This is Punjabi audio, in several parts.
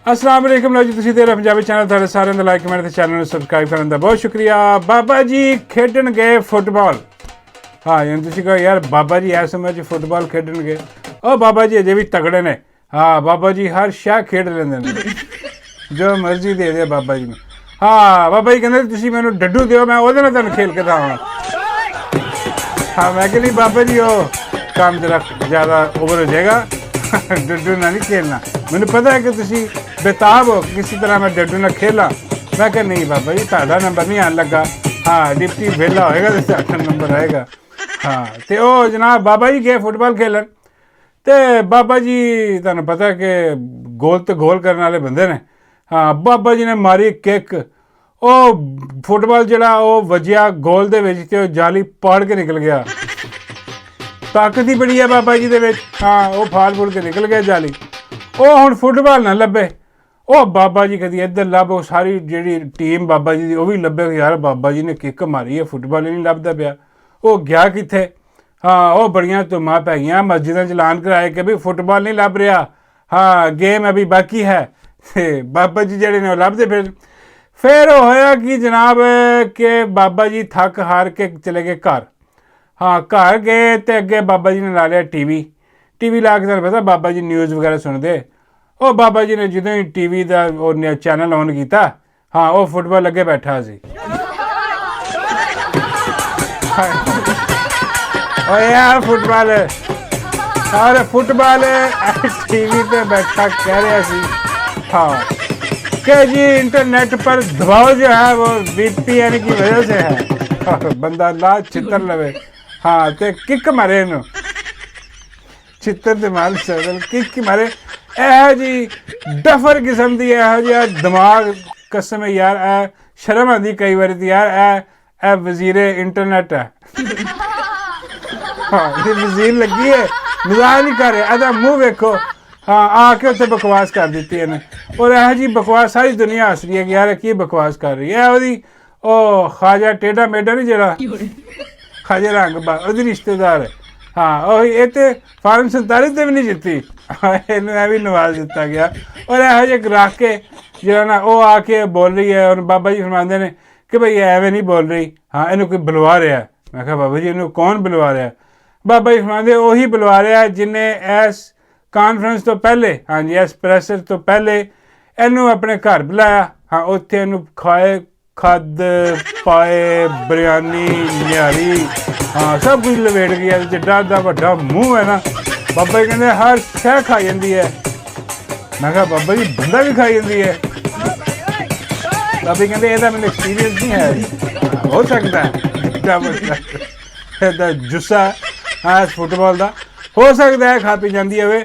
अस्सलाम वालेकुम लो जी, तुसीं देख रहे पंजाबी चैनल। तुहाडे सारिਆਂ ਦਾ ਲਾਈਕ ਕਮੈਂਟ ਤੇ ਚੈਨਲ ਨੂੰ ਸਬਸਕ੍ਰਾਈਬ ਕਰਨ ਦਾ ਬਹੁਤ ਸ਼ੁਕਰੀਆ। ਬਾਬਾ ਜੀ ਖੇਡਣ ਗਏ ਫੁੱਟਬਾਲ। ਹਾਂ ਯਾਰ ਤੁਸੀਂ ਕਹੋ ਯਾਰ ਬਾਬਾ ਜੀ ਇਸ ਉਮਰ 'ਚ ਫੁੱਟਬਾਲ ਖੇਡਣ ਗਏ। ਉਹ ਬਾਬਾ ਜੀ ਅਜੇ ਵੀ ਤਗੜੇ ਨੇ। ਹਾਂ ਬਾਬਾ ਜੀ ਹਰ ਸ਼ਾਹ ਖੇਡ ਲੈਂਦੇ ਨੇ, ਜੋ ਮਰਜ਼ੀ ਦੇ ਦੇ ਬਾਬਾ ਜੀ ਨੂੰ। ਹਾਂ ਬਾਬਾ ਜੀ ਕਹਿੰਦੇ ਤੁਸੀਂ ਮੈਨੂੰ ਡੱਡੂ ਦਿਓ, ਮੈਂ ਉਹਦੇ ਨਾਲ ਤੁਹਾਨੂੰ ਖੇਲ ਕੇ ਦਿਖਾਵਾਂ। ਹਾਂ ਮੈਂ ਕਿਹਾ ਨਹੀਂ ਬਾਬਾ ਜੀ ਉਹ ਕੰਮ ਜਰਾ ਜ਼ਿਆਦਾ ਓਵਰ ਹੋ ਜਾਏਗਾ, ਡੱਡੂ ਨਾਲ ਨਹੀਂ ਖੇਲਣਾ। ਮੈਨੂੰ ਪਤਾ ਹੈ ਕਿ ਤੁਸੀਂ ਬੇਤਾਬ ਹੋ ਕਿਸੇ ਤਰ੍ਹਾਂ ਮੈਂ ਡੱਡੂ ਨਾਲ ਖੇਲਾਂ। ਮੈਂ ਕਿਹਾ ਨਹੀਂ ਬਾਬਾ ਜੀ ਤੁਹਾਡਾ ਨੰਬਰ ਨਹੀਂ ਆਉਣ ਲੱਗਾ। ਹਾਂ ਡਿਪਟੀ ਵਿਹਲਾ ਹੋਏਗਾ ਤਾਂ ਤੁਹਾਡਾ ਨੰਬਰ ਆਏਗਾ। ਹਾਂ ਅਤੇ ਉਹ ਜਨਾਬ ਬਾਬਾ ਜੀ ਗਏ ਫੁੱਟਬਾਲ ਖੇਲਣ। ਅਤੇ ਬਾਬਾ ਜੀ ਤੁਹਾਨੂੰ ਪਤਾ ਕਿ ਗੋਲ ਤੇ ਗੋਲ ਕਰਨ ਵਾਲੇ ਬੰਦੇ ਨੇ। ਹਾਂ ਬਾਬਾ ਜੀ ਨੇ ਮਾਰੀ ਕਿੱਕ, ਉਹ ਫੁੱਟਬਾਲ ਜਿਹੜਾ ਉਹ ਵੱਜਿਆ ਗੋਲ ਦੇ ਵਿੱਚ ਅਤੇ ਉਹ ਜਾਲੀ ਪਾੜ ਕੇ ਨਿਕਲ ਗਿਆ। ਤਾਕਤ ਹੀ ਬੜੀ ਹੈ ਬਾਬਾ ਜੀ ਦੇ ਵਿੱਚ। ਹਾਂ ਉਹ ਫਾੜ ਫੁੜ ਕੇ ਨਿਕਲ ਗਿਆ ਜਾਲੀ। ਉਹ ਹੁਣ ਫੁੱਟਬਾਲ ਨਾ ਲੱਭੇ। ਉਹ ਬਾਬਾ ਜੀ ਕਦੀ ਇੱਧਰ ਲੱਭ, ਉਹ ਸਾਰੀ ਜਿਹੜੀ ਟੀਮ ਬਾਬਾ ਜੀ ਦੀ ਉਹ ਵੀ ਲੱਭੇ ਯਾਰ ਬਾਬਾ ਜੀ ਨੇ ਕਿੱਕ ਮਾਰੀ ਹੈ, ਫੁੱਟਬਾਲ ਹੀ ਨਹੀਂ ਲੱਭਦਾ ਪਿਆ। ਉਹ ਗਿਆ ਕਿੱਥੇ? ਹਾਂ ਉਹ ਬੜੀਆਂ ਧੁੰਮਾਂ ਪੈ ਗਈਆਂ, ਮਸਜਿਦਾਂ 'ਚ ਐਲਾਨ ਕਰਾਏ ਕਿ ਵੀ ਫੁੱਟਬਾਲ ਨਹੀਂ ਲੱਭ ਰਿਹਾ। ਹਾਂ ਗੇਮ ਅਭੀ ਬਾਕੀ ਹੈ। ਅਤੇ ਬਾਬਾ ਜੀ ਜਿਹੜੇ ਨੇ ਉਹ ਲੱਭਦੇ ਫਿਰ ਉਹ ਹੋਇਆ ਕਿ ਜਨਾਬ ਕਿ ਬਾਬਾ ਜੀ ਥੱਕ ਹਾਰ ਕੇ ਚਲੇ ਗਏ ਘਰ। ਹਾਂ ਘਰ ਗਏ ਅਤੇ ਅੱਗੇ ਬਾਬਾ ਜੀ ਨੇ ਲਾ ਲਿਆ ਟੀ ਵੀ ਲਾ ਕੇ ਤੁਹਾਨੂੰ ਪਤਾ ਬਾਬਾ ਜੀ ਨਿਊਜ਼ ਵਗੈਰਾ ਸੁਣਦੇ। ਉਹ ਬਾਬਾ ਜੀ ਨੇ ਜਦੋਂ ਹੀ ਟੀ ਵੀ ਦਾ ਉਹ ਚੈਨਲ ਔਨ ਕੀਤਾ, ਹਾਂ ਉਹ ਫੁੱਟਬਾਲ ਅੱਗੇ ਬੈਠਾ ਸੀ। ਉਹ ਯਾਰ ਫੁੱਟਬਾਲ ਅਰੇ ਫੁੱਟਬਾਲ ਟੀ ਵੀ 'ਤੇ ਬੈਠਾ ਕਹਿ ਰਿਹਾ ਸੀ हाँ कि जी इंटरनेट पर दबाव जो है वो VPN की वजह से है। बंदा ला चित्र लवे। हाँ तो किक मारे इनू चित्र तो मार सकल किक मारे। यह जी डफर किस्म की यहो जिहा दिमाग कसम यार ए शर्म आती कई बार यार ए वजीरे इंटरनेट है। हाँ ये वजीर लगी है, मजाक नहीं कर रहे। ਇਹਦਾ ਮੂੰਹ ਵੇਖੋ। ਹਾਂ ਆ ਕੇ ਉੱਥੇ ਬਕਵਾਸ ਕਰ ਦਿੱਤੀ ਇਹਨੇ। ਔਰ ਇਹੋ ਜਿਹੀ ਬਕਵਾਸ ਸਾਰੀ ਦੁਨੀਆ ਹੱਸ ਰਹੀ ਹੈ ਕਿ ਯਾਰ ਕੀ ਬਕਵਾਸ ਕਰ ਰਹੀ ਹੈ। ਉਹਦੀ ਉਹ ਖਾਜਾ ਟੇਢਾ ਮੇਢਾ ਨਹੀਂ ਜਿਹੜਾ ਖਾਜਾ ਰੰਗ ਉਹਦੀ ਰਿਸ਼ਤੇਦਾਰ ਹੈ। ਹਾਂ ਉਹੀ ਇਹ ਤਾਂ ਫਾਰਮ 47 ਤੇ ਵੀ ਨਹੀਂ ਜਿੱਤੀ, ਇਹਨੂੰ ਇਹ ਵੀ ਨਵਾਜ਼ ਦਿੱਤਾ ਗਿਆ। ਔਰ ਇਹੋ ਜਿਹੇ ਰੱਖ ਕੇ ਜਿਹੜਾ ਨਾ ਉਹ ਆ ਕੇ ਬੋਲ ਰਹੀ ਹੈ। ਔਰ ਬਾਬਾ ਜੀ ਫਰਮਾਉਂਦੇ ਨੇ ਕਿ ਭਈ ਐਵੇਂ ਨਹੀਂ ਬੋਲ ਰਹੀ। ਹਾਂ ਇਹਨੂੰ ਕੋਈ ਬੁਲਵਾ ਰਿਹਾ। ਮੈਂ ਕਿਹਾ ਬਾਬਾ ਜੀ ਇਹਨੂੰ ਕੌਣ ਬੁਲਵਾ ਰਿਹਾ? ਬਾਬਾ ਜੀ ਫਰਮਾਉਂਦੇ ਉਹੀ ਬੁਲਵਾ ਰਿਹਾ ਜਿਹਨੇ ਇਸ ਕਾਨਫਰੰਸ ਤੋਂ ਪਹਿਲੇ, ਹਾਂਜੀ ਇਸ ਪ੍ਰੈਸਰ ਤੋਂ ਪਹਿਲੇ ਇਹਨੂੰ ਆਪਣੇ ਘਰ ਬੁਲਾਇਆ। ਹਾਂ ਉੱਥੇ ਇਹਨੂੰ ਖਾਏ ਖੱਦ ਪਾਏ ਬਿਰਿਆਨੀ ਨਿਹਾਰੀ ਹਾਂ ਸਭ ਕੁਝ ਲਵੇਟ ਗਿਆ। ਜਿੱਡਾ ਦਾ ਵੱਡਾ ਮੂੰਹ ਹੈ ਨਾ, ਬਾਬਾ ਜੀ ਕਹਿੰਦੇ ਹਰ ਸ਼ੈ ਖਾ ਜਾਂਦੀ ਹੈ। ਮੈਂ ਕਿਹਾ ਬਾਬਾ ਜੀ ਬੰਦਾ ਵੀ ਖਾਈ ਜਾਂਦੀ ਹੈ? ਬਾਬਾ ਜੀ ਕਹਿੰਦੇ ਇਹਦਾ ਮੈਨੂੰ ਐਕਸਪੀਰੀਅੰਸ ਨਹੀਂ ਹੈ। ਹੋ ਸਕਦਾ ਜਿੱਡਾ ਵੱਡਾ ਇਹਦਾ ਜੁੱਸਾ ਹਾਂ ਫੁੱਟਬਾਲ ਦਾ ਹੋ ਸਕਦਾ ਹੈ ਖਾ ਪੀ ਜਾਂਦੀ ਹੋਵੇ।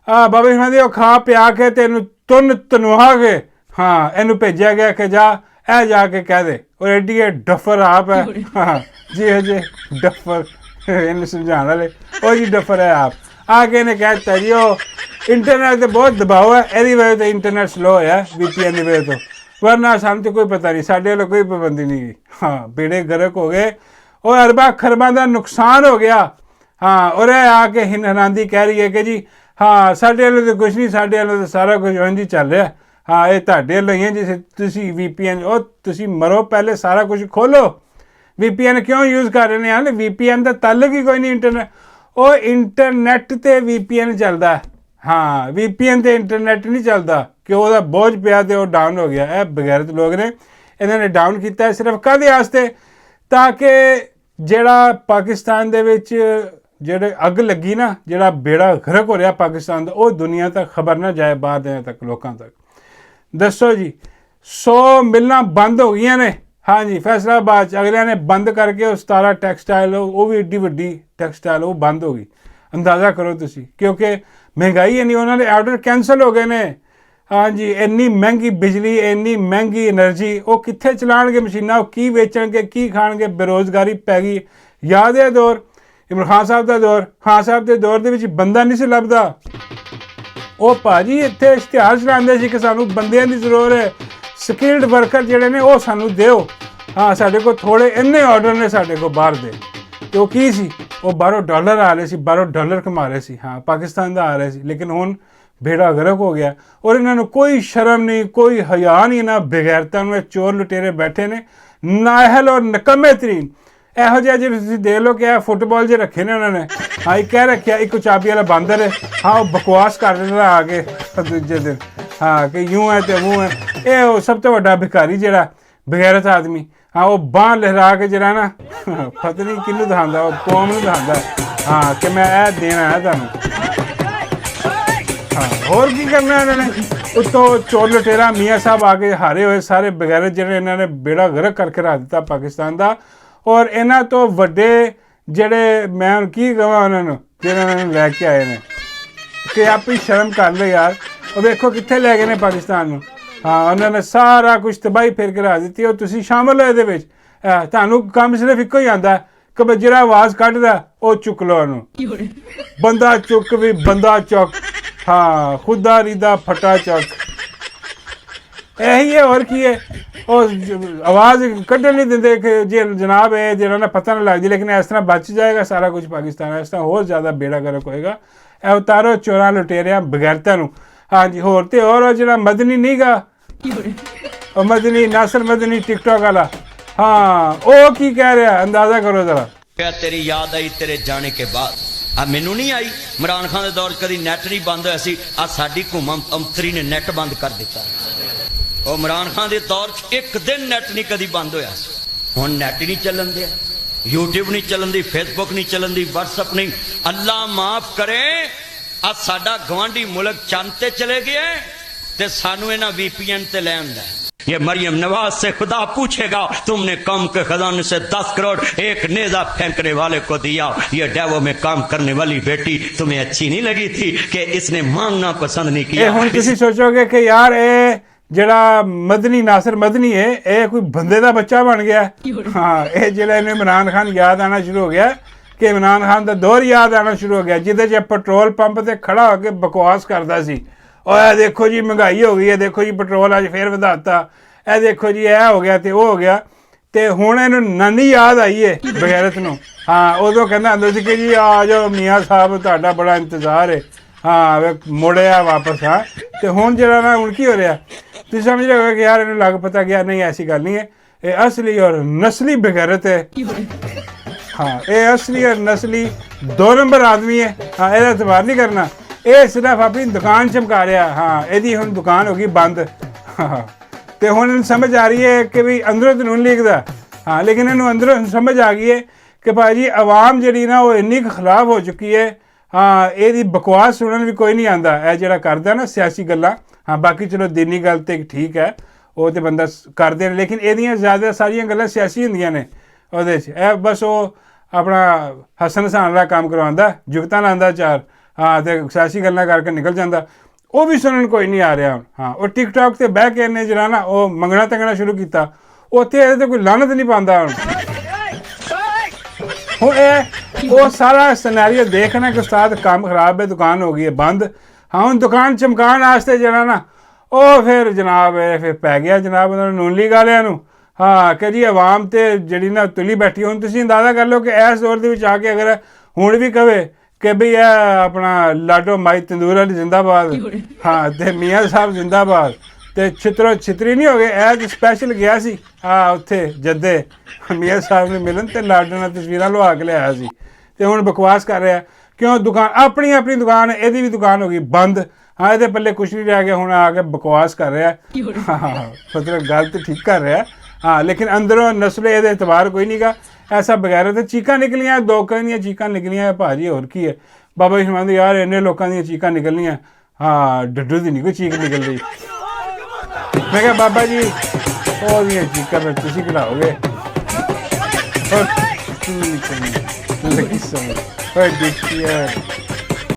ਬਾਬਾ ਜੀ ਕਹਿੰਦੇ ਉਹ ਖਾ ਪਿਆ ਕੇ ਅਤੇ ਇਹਨੂੰ ਤਨਵਾ ਕੇ ਹਾਂ ਇਹਨੂੰ ਭੇਜਿਆ ਗਿਆ ਕਿ ਜਾ ਇਹ ਜਾ ਕੇ ਕਹਿ ਦੇ। ਔਰ ਐਡੀ ਇਹ ਡਫਰ ਆਪ ਹੈ। ਹਾਂ ਜੀ ਹਜੇ ਡਫਰ ਇਹਨੂੰ ਸਮਝਾਉਣ ਵਾਲੇ ਉਹ ਜੀ ਡਫਰ ਹੈ ਆਪ। ਆ ਕੇ ਇਹਨੇ ਕਹਿ ਦਿੱਤਾ ਜੀ ਉਹ ਇੰਟਰਨੈਟ 'ਤੇ ਬਹੁਤ ਦਬਾਅ ਹੈ, ਇਹਦੀ ਵਜ੍ਹਾ ਤੋਂ ਇੰਟਰਨੈਟ ਸਲੋ ਹੋਇਆ VPN ਦੀ ਵਜ੍ਹਾ ਤੋਂ, ਵਰਨਾ ਸਾਨੂੰ ਤਾਂ ਕੋਈ ਪਤਾ ਨਹੀਂ, ਸਾਡੇ ਵੱਲੋਂ ਕੋਈ ਪਾਬੰਦੀ ਨਹੀਂ ਗਈ। ਹਾਂ ਬੇੜੇ ਗਰਕ ਹੋ ਗਏ, ਉਹ ਅਰਬਾਂ ਖਰਬਾਂ ਦਾ ਨੁਕਸਾਨ ਹੋ ਗਿਆ। ਹਾਂ ਔਰ ਇਹ ਆ ਕੇ ਹਿੰਨਾਂਦੀ ਕਹਿ ਰਹੀ ਹੈ ਕਿ ਜੀ ਹਾਂ ਸਾਡੇ ਵੱਲੋਂ ਤਾਂ ਕੁਛ ਨਹੀਂ, ਸਾਡੇ ਵੱਲੋਂ ਤਾਂ ਸਾਰਾ ਕੁਝ ਉਂਝ ਹੀ ਚੱਲ ਰਿਹਾ। ਹਾਂ ਇਹ ਤੁਹਾਡੇ ਵੱਲੋਂ ਹੀ ਹੈ ਜਿਸ ਤੁਸੀਂ VPN ਉਹ ਤੁਸੀਂ ਮਰੋ ਪਹਿਲੇ ਸਾਰਾ ਕੁਝ ਖੋਲ੍ਹੋ। VPN ਕਿਉਂ ਯੂਜ਼ ਕਰ ਰਹੇ ਨੇ ਯਾਰ? VPN ਦਾ ਤਾਲੁਕ ਹੀ ਕੋਈ ਨਹੀਂ ਇੰਟਰਨੈਟ। ਉਹ ਇੰਟਰਨੈਟ 'ਤੇ VPN ਚੱਲਦਾ। ਹਾਂ VPN 'ਤੇ ਇੰਟਰਨੈਟ ਨਹੀਂ ਚੱਲਦਾ ਕਿ ਉਹਦਾ ਬੋਝ ਪਿਆ ਅਤੇ ਉਹ ਡਾਊਨ ਹੋ ਗਿਆ। ਇਹ ਬਗੈਰਤ ਲੋਕ ਨੇ, ਇਹਨਾਂ ਨੇ ਡਾਊਨ ਕੀਤਾ ਸਿਰਫ ਕਾਹਦੇ ਵਾਸਤੇ? ਤਾਂ ਕਿ ਜਿਹੜਾ ਪਾਕਿਸਤਾਨ ਦੇ ਵਿੱਚ ਜਿਹੜੇ ਅੱਗ ਲੱਗੀ ਨਾ, ਜਿਹੜਾ ਬੇੜਾ ਗਰਕ ਹੋ ਰਿਹਾ ਪਾਕਿਸਤਾਨ ਦਾ, ਉਹ ਦੁਨੀਆ ਤੱਕ ਖਬਰ ਨਾ ਜਾਏ, ਬਾਹਰ ਦੇ ਤੱਕ ਲੋਕਾਂ ਤੱਕ। ਦੱਸੋ ਜੀ 100 ਮਿਲਾਂ ਬੰਦ ਹੋ ਗਈਆਂ ਨੇ। ਹਾਂਜੀ ਫੈਸਲਾਬਾਦ 'ਚ ਅਗਲਿਆਂ ਨੇ ਬੰਦ ਕਰਕੇ ਉਹ 17 ਟੈਕਸਟਾਈਲ ਉਹ ਵੀ ਏਡੀ ਵੱਡੀ ਟੈਕਸਟਾਈਲ ਉਹ ਬੰਦ ਹੋ ਗਈ। ਅੰਦਾਜ਼ਾ ਕਰੋ ਤੁਸੀਂ, ਕਿਉਂਕਿ ਮਹਿੰਗਾਈ ਇੰਨੀ, ਉਹਨਾਂ ਦੇ ਆਰਡਰ ਕੈਂਸਲ ਹੋ ਗਏ ਨੇ। ਹਾਂਜੀ ਇੰਨੀ ਮਹਿੰਗੀ ਬਿਜਲੀ, ਇੰਨੀ ਮਹਿੰਗੀ ਐਨਰਜੀ, ਉਹ ਕਿੱਥੇ ਚਲਾਉਣਗੇ ਮਸ਼ੀਨਾਂ? ਉਹ ਕੀ ਵੇਚਣਗੇ, ਕੀ ਖਾਣਗੇ? ਬੇਰੁਜ਼ਗਾਰੀ ਪੈ ਗਈ। ਯਾਦ ਹੈ ਦੌਰ ਇਮਰਾਨ ਖਾਨ ਸਾਹਿਬ ਦਾ ਦੌਰ? ਖਾਨ ਸਾਹਿਬ ਦੇ ਦੌਰ ਦੇ ਵਿੱਚ ਬੰਦਾ ਨਹੀਂ ਸੀ ਲੱਭਦਾ। ਉਹ ਭਾਜੀ ਇੱਥੇ ਇਸ਼ਤਿਹਾਰ ਚਲਾਉਂਦੇ ਸੀ ਕਿ ਸਾਨੂੰ ਬੰਦਿਆਂ ਦੀ ਜ਼ਰੂਰਤ ਹੈ, ਸਕਿਲਡ ਵਰਕਰ ਜਿਹੜੇ ਨੇ ਉਹ ਸਾਨੂੰ ਦਿਓ। ਹਾਂ ਸਾਡੇ ਕੋਲ ਥੋੜ੍ਹੇ ਇੰਨੇ ਆਰਡਰ ਨੇ ਸਾਡੇ ਕੋਲ ਬਾਹਰ ਦੇ। ਅਤੇ ਉਹ ਕੀ ਸੀ? ਉਹ ਬਾਹਰੋਂ ਡਾਲਰ ਆ ਰਹੇ ਸੀ, ਬਾਹਰੋਂ ਡਾਲਰ ਕਮਾ ਰਹੇ ਸੀ। ਹਾਂ ਪਾਕਿਸਤਾਨ ਦਾ ਆ ਰਹੇ ਸੀ। ਲੇਕਿਨ ਹੁਣ ਬੇੜਾ ਗਰਕ ਹੋ ਗਿਆ। ਔਰ ਇਹਨਾਂ ਨੂੰ ਕੋਈ ਸ਼ਰਮ ਨਹੀਂ, ਕੋਈ ਹਯਾ ਨਹੀਂ, ਇਹਨਾਂ ਬੇਗੈਰਤਾਂ ਨੂੰ। ਇਹ ਚੋਰ ਲੁਟੇਰੇ ਬੈਠੇ ਨੇ ਨਾਅਹਲ ਔਰ ਨਿਕੰਮੇ ਤਰੀਨ। ਇਹੋ ਜਿਹਾ ਜੇ ਤੁਸੀਂ ਦੇਖ ਲਓ ਕਿ ਇਹ ਫੁੱਟਬਾਲ ਜੇ ਰੱਖੇ ਨੇ ਉਹਨਾਂ ਨੇ, ਹਾਂ ਇੱਕ ਕਹਿ ਰੱਖਿਆ ਇੱਕ ਚਾਬੀ ਵਾਲਾ ਬਾਂਦਰ ਹੈ, ਹਾਂ ਉਹ ਬਕਵਾਸ ਕਰ ਦਿੰਦਾ ਆ ਕੇ ਦੂਜੇ ਦਿਨ, ਹਾਂ ਕਿ ਯੂੰ ਹੈ ਤੇ ਮੂੰਹ ਹੈ। ਇਹ ਉਹ ਸਭ ਤੋਂ ਵੱਡਾ ਭਿਖਾਰੀ ਜਿਹੜਾ ਬਗੈਰਤ ਆਦਮੀ, ਹਾਂ ਉਹ ਬਾਂਹ ਲਹਿਰਾ ਕੇ ਜਿਹੜਾ ਨਾ ਪਤਾ ਨਹੀਂ ਕਿਹਨੂੰ ਦਿਖਾਉਂਦਾ, ਉਹ ਕੌਮ ਨੂੰ ਦਿਖਾਉਂਦਾ, ਹਾਂ ਕਿ ਮੈਂ ਇਹ ਦੇਣਾ ਹੈ ਤੁਹਾਨੂੰ। ਹਾਂ ਹੋਰ ਕੀ ਕਰਨਾ ਇਹਨਾਂ ਨੇ। ਉੱਤੋਂ ਚੋਰ ਲੁਟੇਰਾ ਮੀਆਂ ਸਾਹਿਬ ਆ ਕੇ ਹਾਰੇ ਹੋਏ ਸਾਰੇ ਬਗੈਰਤ ਜਿਹੜੇ ਇਹਨਾਂ ਨੇ ਬੇੜਾ ਗਰਕ ਕਰਕੇ ਰੱਖ ਦਿੱਤਾ ਪਾਕਿਸਤਾਨ ਦਾ। ਔਰ ਇਹਨਾਂ ਤੋਂ ਵੱਡੇ ਜਿਹੜੇ ਮੈਂ ਹੁਣ ਕੀ ਕਹਾਂ ਉਹਨਾਂ ਨੂੰ ਜਿਹੜੇ ਇਹਨਾਂ ਨੂੰ ਲੈ ਕੇ ਆਏ ਨੇ, ਕਿ ਆਪਣੀ ਸ਼ਰਮ ਕਰ ਲਓ ਯਾਰ। ਉਹ ਵੇਖੋ ਕਿੱਥੇ ਲੈ ਗਏ ਨੇ ਪਾਕਿਸਤਾਨ ਨੂੰ। ਹਾਂ ਉਹਨਾਂ ਨੇ ਸਾਰਾ ਕੁਝ ਤਬਾਹੀ ਫੇਰ ਕੇ ਰੱਖ ਦਿੱਤੀ। ਉਹ ਤੁਸੀਂ ਸ਼ਾਮਲ ਹੋ ਇਹਦੇ ਵਿੱਚ। ਤੁਹਾਨੂੰ ਕੰਮ ਸਿਰਫ ਇੱਕੋ ਹੀ ਆਉਂਦਾ ਕਿ ਜਿਹੜਾ ਆਵਾਜ਼ ਕੱਢਦਾ ਉਹ ਚੁੱਕ ਲਓ ਉਹਨੂੰ, ਬੰਦਾ ਚੁੱਕ ਵੀ ਬੰਦਾ ਚੁੱਕ, ਹਾਂ ਖੁਦਾਰੀ ਦਾ ਫਟਾ ਚੱਕ, ਇਹੀ ਹੈ ਹੋਰ ਕੀ ਹੈ। ਉਹ ਆਵਾਜ਼ ਕੱਢਣ ਨਹੀਂ ਦਿੰਦੇ ਕਿ ਜੇ ਜਨਾਬ ਇਹ ਜਿਹੜਾ ਨਾ ਪਤਾ ਨਾ ਲੱਗ ਜਾਏ, ਲੇਕਿਨ ਇਸ ਤਰ੍ਹਾਂ ਬਚ ਜਾਏਗਾ ਸਾਰਾ ਕੁਝ ਪਾਕਿਸਤਾਨ, ਇਸ ਤਰ੍ਹਾਂ ਹੋਰ ਜ਼ਿਆਦਾ ਬੇੜਾ ਗਰਕ ਹੋਏਗਾ। ਇਹ ਉਤਾਰੋ ਚੋਰਾਂ ਲੁਟੇਰਿਆਂ ਬਗੈਰਤਾਂ ਨੂੰ। ਹਾਂਜੀ ਹੋਰ ਤੇ ਹੋਰ ਜਿਹੜਾ ਮਦਨੀ ਨਹੀਂ ਗਾ, ਉਹ ਮਦਨੀ ਨਾਸਰ ਮਦਨੀ ਟਿਕਟੋਕ ਵਾਲਾ, ਹਾਂ ਉਹ ਕੀ ਕਹਿ ਰਿਹਾ ਅੰਦਾਜ਼ਾ ਕਰੋ ਜ਼ਰਾ। तेरी याद आई तेरे जाने के बाद, आ मैनू नहीं आई। इमरान खान के दौर कभी नैट नहीं बंद होया सी, आ साडी घुम अंतरी ने नैट बंद कर दिता। और इमरान खान के दौर एक दिन नैट नहीं कभी बंद होया सी। हुण नैट ही नहीं चलन दिया, यूट्यूब नहीं चलन दी, फेसबुक नहीं चलन दी, व्हाट्सअप नहीं। अल्लाह माफ करे आ साडा गवांढी मुल्क चंद ते चले गए ते सानू इन्हां VPN ते लै आंदा। ये मरियम नवाज से खुदा पूछेगा तुमने कम के खजाने से 10 करोड़ एक नेजा फेंकने वाले को दिया, ये डेवो में काम करने वाली बेटी तुम्हें अच्छी नहीं लगी थी कि इसने मांगना पसंद नहीं किया। हुण तुसीं सोचोगे कि यार ये ਜਿਹੜਾ ਮਦਨੀ ਨਾਸਰ ਮਦਨੀ ਹੈ ਇਹ ਕੋਈ ਬੰਦੇ ਦਾ ਬੱਚਾ ਬਣ ਗਿਆ। ਹਾਂ ਇਹ ਜਿਹੜਾ ਇਹਨੂੰ ਇਮਰਾਨ ਖਾਨ ਯਾਦ ਆਉਣਾ ਸ਼ੁਰੂ ਹੋ ਗਿਆ ਕਿ ਇਮਰਾਨ ਖਾਨ ਦਾ ਦੌਰ ਯਾਦ ਆਉਣਾ ਸ਼ੁਰੂ ਹੋ ਗਿਆ, ਜਿਹਦੇ 'ਚ ਪੈਟਰੋਲ ਪੰਪ ਤੇ ਖੜਾ ਹੋ ਕੇ ਬਕਵਾਸ ਕਰਦਾ ਸੀ। ਉਹ ਇਹ ਦੇਖੋ ਜੀ ਮਹਿੰਗਾਈ ਹੋ ਗਈ ਹੈ, ਦੇਖੋ ਜੀ ਪੈਟਰੋਲ ਅੱਜ ਫੇਰ ਵਧਾਤਾ, ਇਹ ਦੇਖੋ ਜੀ ਇਹ ਹੋ ਗਿਆ ਤੇ ਉਹ ਹੋ ਗਿਆ। ਤੇ ਹੁਣ ਇਹਨੂੰ ਨਾਨੀ ਯਾਦ ਆਈ ਹੈ ਬਗੈਰਤ ਨੂੰ। ਹਾਂ ਉਦੋਂ ਕਹਿੰਦਾ ਹੁੰਦਾ ਸੀ ਕਿ ਜੀ ਆ ਜਾਓ ਮੀਆਂ ਸਾਹਿਬ ਤੁਹਾਡਾ ਬੜਾ ਇੰਤਜ਼ਾਰ ਹੈ, ਹਾਂ ਵੇ ਮੁੜਿਆ ਵਾਪਸ। ਹਾਂ ਤੇ ਹੁਣ ਜਿਹੜਾ ਨਾ ਹੁਣ ਕੀ ਹੋ ਰਿਹਾ ਤੁਸੀਂ ਸਮਝ ਰਹੇ ਹੋ ਕਿ ਯਾਰ ਇਹਨੂੰ ਲੱਗ ਪਤਾ ਗਿਆ ਨਹੀਂ ਐਸੀ ਗੱਲ ਨਹੀਂ ਹੈ, ਇਹ ਅਸਲੀ ਔਰ ਨਸਲੀ ਬਗੈਰਤ ਹੈ। ਹਾਂ ਇਹ ਅਸਲੀ ਔਰ ਨਸਲੀ 2 ਨੰਬਰ ਆਦਮੀ ਹੈ। ਹਾਂ ਇਹਦਾ ਇਤਬਾਰ ਨਹੀਂ ਕਰਨਾ, ਇਹ ਸਿਰਫ ਆਪਣੀ ਦੁਕਾਨ ਚਮਕਾ ਰਿਹਾ। ਹਾਂ ਇਹਦੀ ਹੁਣ ਦੁਕਾਨ ਹੋ ਗਈ ਬੰਦ। ਹਾਂ ਤੇ ਹੁਣ ਇਹਨੂੰ ਸਮਝ ਆ ਰਹੀ ਹੈ ਕਿ ਵੀ ਅੰਦਰੋਂ ਤਾਂ ਨਹੀਂ ਲਿਖਦਾ। ਹਾਂ ਲੇਕਿਨ ਇਹਨੂੰ ਅੰਦਰੋਂ ਸਮਝ ਆ ਗਈ ਹੈ ਕਿ ਭਾਈ ਜੀ ਆਵਾਮ ਜਿਹੜੀ ਨਾ ਉਹ ਇੰਨੀ ਕੁ ਖਰਾਬ ਹੋ ਚੁੱਕੀ ਹੈ। ਹਾਂ ਇਹਦੀ ਬਕਵਾਸ ਸੁਣਨ ਵੀ ਕੋਈ ਨਹੀਂ ਆਉਂਦਾ, ਇਹ ਜਿਹੜਾ ਕਰਦਾ ਨਾ ਸਿਆਸੀ ਗੱਲਾਂ। ਹਾਂ ਬਾਕੀ ਚਲੋ ਦੀਨੀ ਗੱਲ ਤੇ ਠੀਕ ਹੈ, ਉਹ ਤੇ ਬੰਦਾ ਕਰਦੇ ਨੇ, ਲੇਕਿਨ ਇਹਦੀਆਂ ਜ਼ਿਆਦਾ ਸਾਰੀਆਂ ਗੱਲਾਂ ਸਿਆਸੀ ਹੁੰਦੀਆਂ ਨੇ ਉਹਦੇ 'ਚ। ਇਹ ਬਸ ਉਹ ਆਪਣਾ ਹਸਨ ਹਸਾਨ ਵਾਲਾ ਕੰਮ ਕਰਵਾਉਂਦਾ, ਜੁਗਤਾਂ ਲਾਉਂਦਾ ਚਾਰ, ਹਾਂ ਤੇ ਸਿਆਸੀ ਗੱਲਾਂ ਕਰਕੇ ਨਿਕਲ ਜਾਂਦਾ। ਉਹ ਵੀ ਸੁਣਨ ਕੋਈ ਨਹੀਂ ਆ ਰਿਹਾ ਹੁਣ। ਹਾਂ ਉਹ ਟਿਕਟੋਕ ਤੇ ਬਹਿ ਕੇ ਇਹਨੇ ਜਿਹੜਾ ਨਾ ਉਹ ਮੰਗਣਾ ਤੰਗਣਾ ਸ਼ੁਰੂ ਕੀਤਾ, ਉੱਥੇ ਇਹਦੇ ਤੇ ਕੋਈ ਲਾਹਨਤ ਨਹੀਂ ਪਾਉਂਦਾ ਹੁਣ। ਹੁਣ ਇਹ ਉਹ ਸਾਰਾ ਸਿਨੈਰੀਓ ਦੇਖਣਾ ਕਿ ਉਸਤਾਦ ਕੰਮ ਖਰਾਬ ਹੈ, ਦੁਕਾਨ ਹੋ ਗਈ ਹੈ ਬੰਦ। ਹਾਂ ਹੁਣ ਦੁਕਾਨ ਚਮਕਾਉਣ ਵਾਸਤੇ ਜਿਹੜਾ ਨਾ ਉਹ ਫਿਰ ਜਨਾਬ ਇਹ ਫਿਰ ਪੈ ਗਿਆ ਜਨਾਬ ਉਹਨਾਂ ਨੂੰ ਨੂਨ ਲੀਗ ਵਾਲਿਆਂ ਨੂੰ। ਹਾਂ ਕਿ ਜੀ ਆਵਾਮ ਤੇ ਜਿਹੜੀ ਨਾ ਤੁਲੀ ਬੈਠੀ। ਹੁਣ ਤੁਸੀਂ ਅੰਦਾਜ਼ਾ ਕਰ ਲਓ ਕਿ ਇਸ ਦੌਰ ਦੇ ਵਿੱਚ ਆ ਕੇ ਅਗਰ ਹੁਣ ਵੀ ਕਵੇ ਕਿ ਬਈ ਇਹ ਆਪਣਾ ਲਾਡੋ ਮਾਈ ਤੰਦੂਰ ਵਾਲੀ ਜ਼ਿੰਦਾਬਾਦ, ਹਾਂ ਤੇ ਮੀਆਂ ਸਾਹਿਬ ਜ਼ਿੰਦਾਬਾਦ, ਤੇ ਛਿੱਤਰੋ ਛਿੱਤਰੀ ਨਹੀਂ ਹੋ ਗਏ। ਇਹ ਸਪੈਸ਼ਲ ਗਿਆ ਸੀ ਉੱਥੇ ਜੱਦੇ ਮੀਆਂ ਸਾਹਿਬ ਨੂੰ ਮਿਲਣ ਤੇ ਲਾਡੋ ਨਾਲ ਤਸਵੀਰਾਂ ਲਵਾ ਕੇ ਲਿਆਇਆ ਸੀ, ਤੇ ਹੁਣ ਬਕਵਾਸ ਕਰ ਰਿਹਾ ਕਿਉਂ। ਦੁਕਾਨ ਆਪਣੀ ਦੁਕਾਨ, ਇਹਦੀ ਵੀ ਦੁਕਾਨ ਹੋ ਗਈ ਬੰਦ। ਹਾਂ ਇਹਦੇ ਪੱਲੇ ਕੁਛ ਨਹੀਂ ਰਹਿ ਗਿਆ, ਹੁਣ ਆ ਕੇ ਬਕਵਾਸ ਕਰ ਰਿਹਾ। ਹਾਂ ਮਤਲਬ ਗੱਲ ਤਾਂ ਠੀਕ ਕਰ ਰਿਹਾ। ਹਾਂ ਲੇਕਿਨ ਅੰਦਰੋਂ ਨਸਲੇ ਇਹਦੇ ਇਤਬਾਰ ਕੋਈ ਨਹੀਂ ਗਾ। ਐਸਾ ਬਗੈਰ ਤੇ ਚੀਕਾਂ ਨਿਕਲੀਆਂ, ਲੋਕਾਂ ਦੀਆਂ ਚੀਕਾਂ ਨਿਕਲੀਆਂ ਭਾਜੀ, ਹੋਰ ਕੀ ਹੈ। ਬਾਬਾ ਜੀ ਫਰਮਾਉਂਦੇ ਯਾਰ ਇੰਨੇ ਲੋਕਾਂ ਦੀਆਂ ਚੀਕਾਂ ਨਿਕਲਣੀਆਂ, ਹਾਂ ਡੱਡੂ ਦੀ ਨਹੀਂ ਕੋਈ ਚੀਕ ਨਿਕਲ ਰਹੀ। ਮੈਂ ਕਿਹਾ ਬਾਬਾ ਜੀ ਉਹਦੀਆਂ ਚੀਕਾਂ ਫਿਰ ਤੁਸੀਂ ਕਢਾਓਗੇ, ਹੋਰ ਕੀ ਨਿਕਲਣੀ ਲੱਗੀ ਸਮਝ। ਦੇਖੀ ਯਾਰ